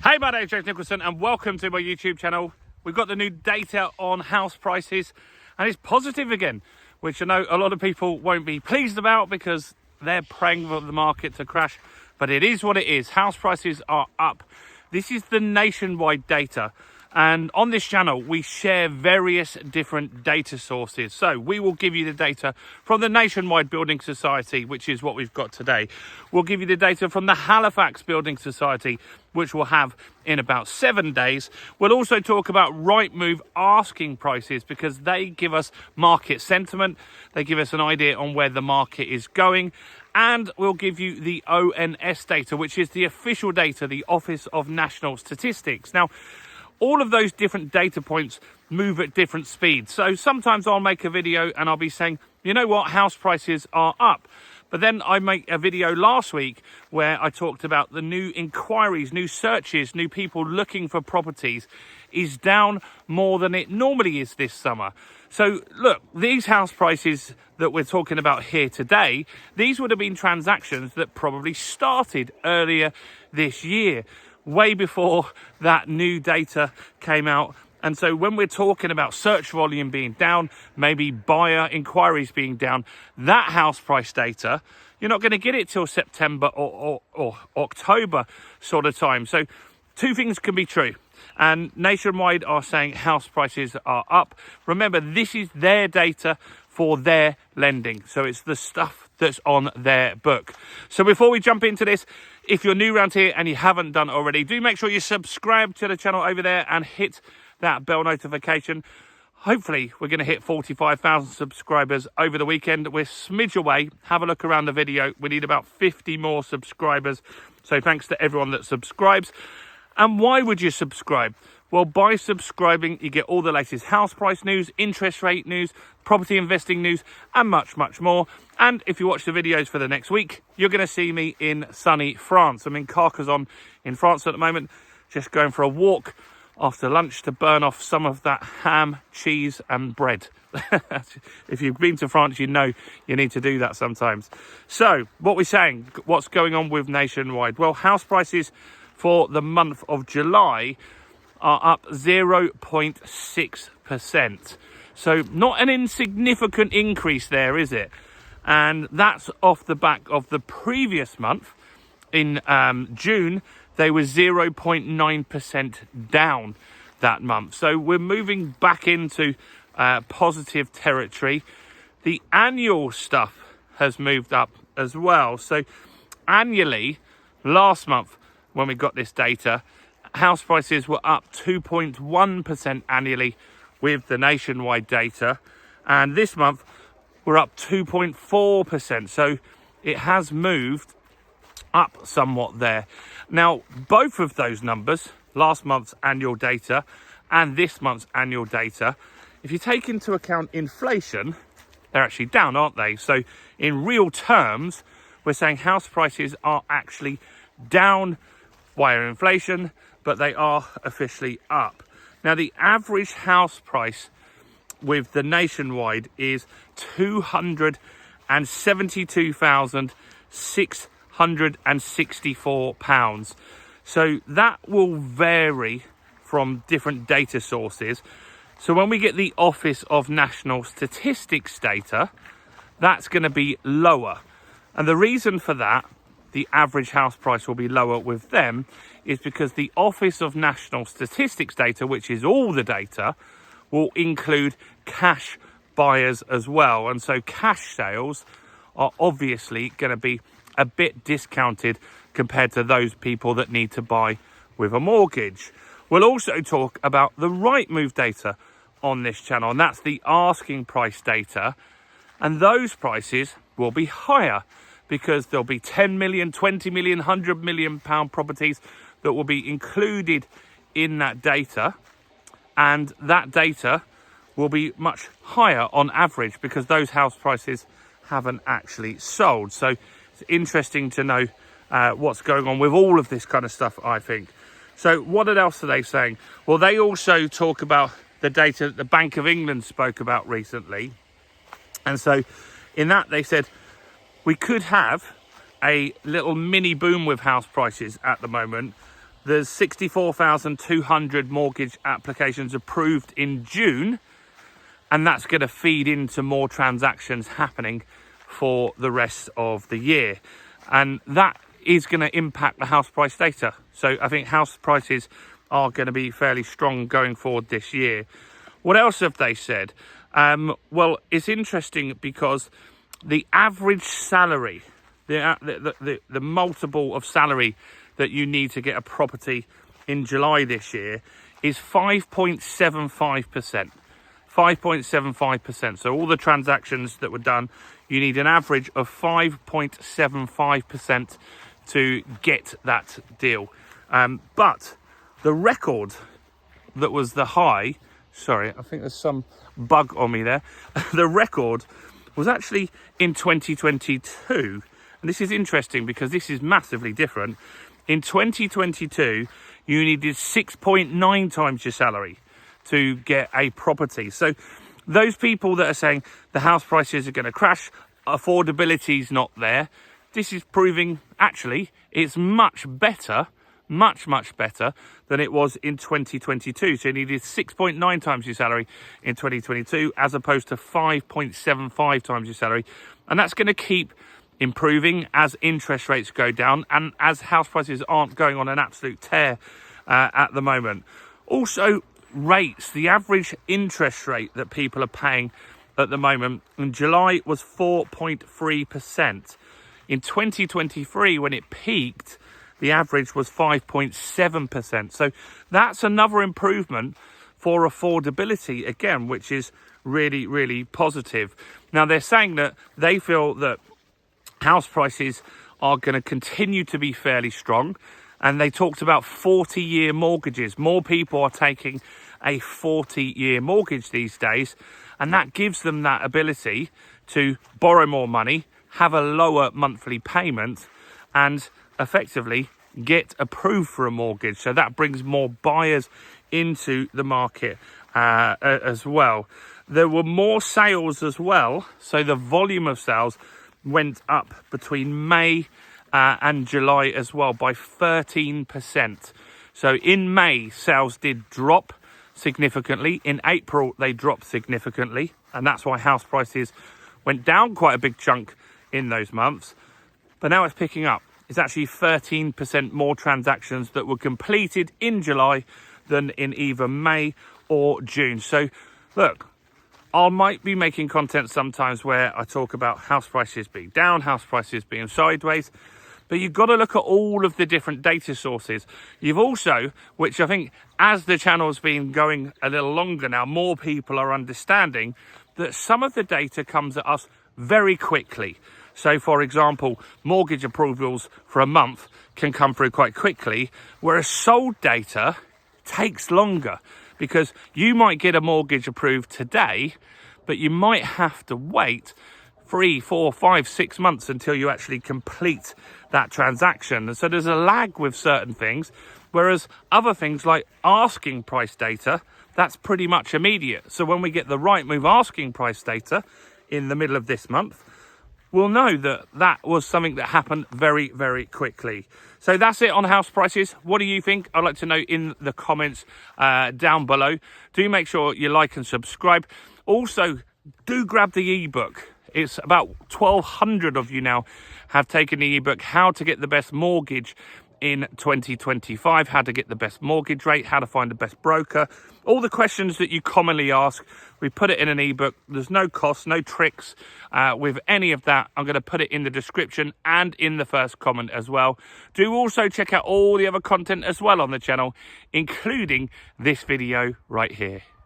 Hey, my name is James Nicholson and welcome to my YouTube channel. We've got the new data on house prices and it's positive again, which I know a lot of people won't be pleased about because they're praying for the market to crash, but it is what it is. House prices are up. This is the nationwide data. And on this channel, we share various different data sources. So we will give you the data from the Nationwide Building Society, which is what we've got today. We'll give you the data from the Halifax Building Society, which we'll have in about 7 days. We'll also talk about Rightmove asking prices because they give us market sentiment. They give us an idea on where the market is going. And we'll give you the ONS data, which is the official data, the Office of National Statistics. Now, all of those different data points move at different speeds. So sometimes I'll make a video and I'll be saying, you know what, house prices are up. But then I make a video last week where I talked about the new inquiries, new searches, new people looking for properties is down more than it normally is this summer. So look, these house prices that we're talking about here today, these would have been transactions that probably started earlier this year, way before that new data came out. And so when we're talking about search volume being down, maybe buyer inquiries being down, that house price data, you're not going to get it till September or October sort of time. So two things can be true. And Nationwide are saying house prices are up. Remember, this is their data for their lending. So it's the stuff that's on their book. So before we jump into this, if you're new around here and you haven't done already, do make sure you subscribe to the channel over there and hit that bell notification. Hopefully we're going to hit 45,000 subscribers over the weekend. We're smidge away. Have a look around the video. We need about 50 more subscribers. So thanks to everyone that subscribes. And why would you subscribe? Well, by subscribing, you get all the latest house price news, interest rate news, property investing news, and much, much more. And if you watch the videos for the next week, you're going to see me in sunny France. I'm in Carcassonne in France at the moment, just going for a walk after lunch to burn off some of that ham, cheese, and bread. If you've been to France, you know you need to do that sometimes. So, what we're saying, what's going on with Nationwide? Well, house prices for the month of July are up 0.6%. So not an insignificant increase there, is it? And that's off the back of the previous month. In June, they were 0.9% down that month. So we're moving back into positive territory. The annual stuff has moved up as well. So annually, last month, when we got this data, house prices were up 2.1% annually with the Nationwide data, and this month we're up 2.4%. So it has moved up somewhat there. Now, both of those numbers, last month's annual data and this month's annual data, if you take into account inflation, they're actually down, aren't they? So in real terms, we're saying house prices are actually down via inflation, but they are officially up. Now, the average house price with the Nationwide is £272,664. So that will vary from different data sources. So when we get the Office of National Statistics data, that's going to be lower. And the reason for that, the average house price will be lower with them, is because the Office of National Statistics data, which is all the data, will include cash buyers as well. And so cash sales are obviously going to be a bit discounted compared to those people that need to buy with a mortgage. We'll also talk about the Rightmove data on this channel, and that's the asking price data. And those prices will be higher because there'll be 10 million, 20 million, 100 million pound properties that will be included in that data. And that data will be much higher on average because those house prices haven't actually sold. So it's interesting to know what's going on with all of this kind of stuff, I think. So what else are they saying? Well, they also talk about the data that the Bank of England spoke about recently. And so in that, they said we could have a little mini boom with house prices at the moment. there's 64,200 mortgage applications approved in June, and that's going to feed into more transactions happening for the rest of the year. And that is going to impact the house price data. So I think house prices are going to be fairly strong going forward this year. What else have they said? Well, it's interesting because the average salary, the multiple of salary that you need to get a property in July this year is 5.75%. 5.75%. So all the transactions that were done, you need an average of 5.75% to get that deal. But the record that was the high, sorry, I think there's some bug on me there. The record was actually in 2022. And this is interesting because this is massively different. In 2022, you needed 6.9 times your salary to get a property. So those people that are saying the house prices are going to crash, affordability is not there, this is proving actually it's much better, much better than it was in 2022. So you needed 6.9 times your salary in 2022 as opposed to 5.75 times your salary. And that's going to keep improving as interest rates go down and as house prices aren't going on an absolute tear at the moment. Also, rates, the average interest rate that people are paying at the moment in July was 4.3%. In 2023, when it peaked, the average was 5.7%. So that's another improvement for affordability again, which is really positive. Now they're saying that they feel that house prices are going to continue to be fairly strong, and they talked about 40-year mortgages. More people are taking a 40-year mortgage these days, and that gives them that ability to borrow more money, have a lower monthly payment, and effectively get approved for a mortgage. So that brings more buyers into the market as well. There were more sales as well, so the volume of sales went up between May and July as well by 13%. So in May, sales did drop significantly. In April, they dropped significantly, and that's why house prices went down quite a big chunk in those months. But now it's picking up. It's actually 13% more transactions that were completed in July than in either May or June. So look, I might be making content sometimes where I talk about house prices being down, house prices being sideways, but you've got to look at all of the different data sources. You've also, which I think as the channel's been going a little longer now, more people are understanding that some of the data comes at us very quickly. So for example, mortgage approvals for a month can come through quite quickly, whereas sold data takes longer, because you might get a mortgage approved today, but you might have to wait 3, 4, 5, 6 months until you actually complete that transaction. And so there's a lag with certain things, whereas other things like asking price data, that's pretty much immediate. So when we get the Rightmove asking price data in the middle of this month, we'll know that that was something that happened very quickly. So that's it on house prices. What do you think? I'd like to know in the comments down below. Do make sure you like and subscribe. Also, do grab the ebook. It's about 1,200 of you now have taken the ebook, How to Get the Best Mortgage in 2025, how to get the best mortgage rate, how to find the best broker, all the questions that you commonly ask. We put it in an ebook. There's no cost, no tricks with any of that. I'm going to put it in the description and in the first comment as well. Do also check out all the other content as well on the channel, including this video right here.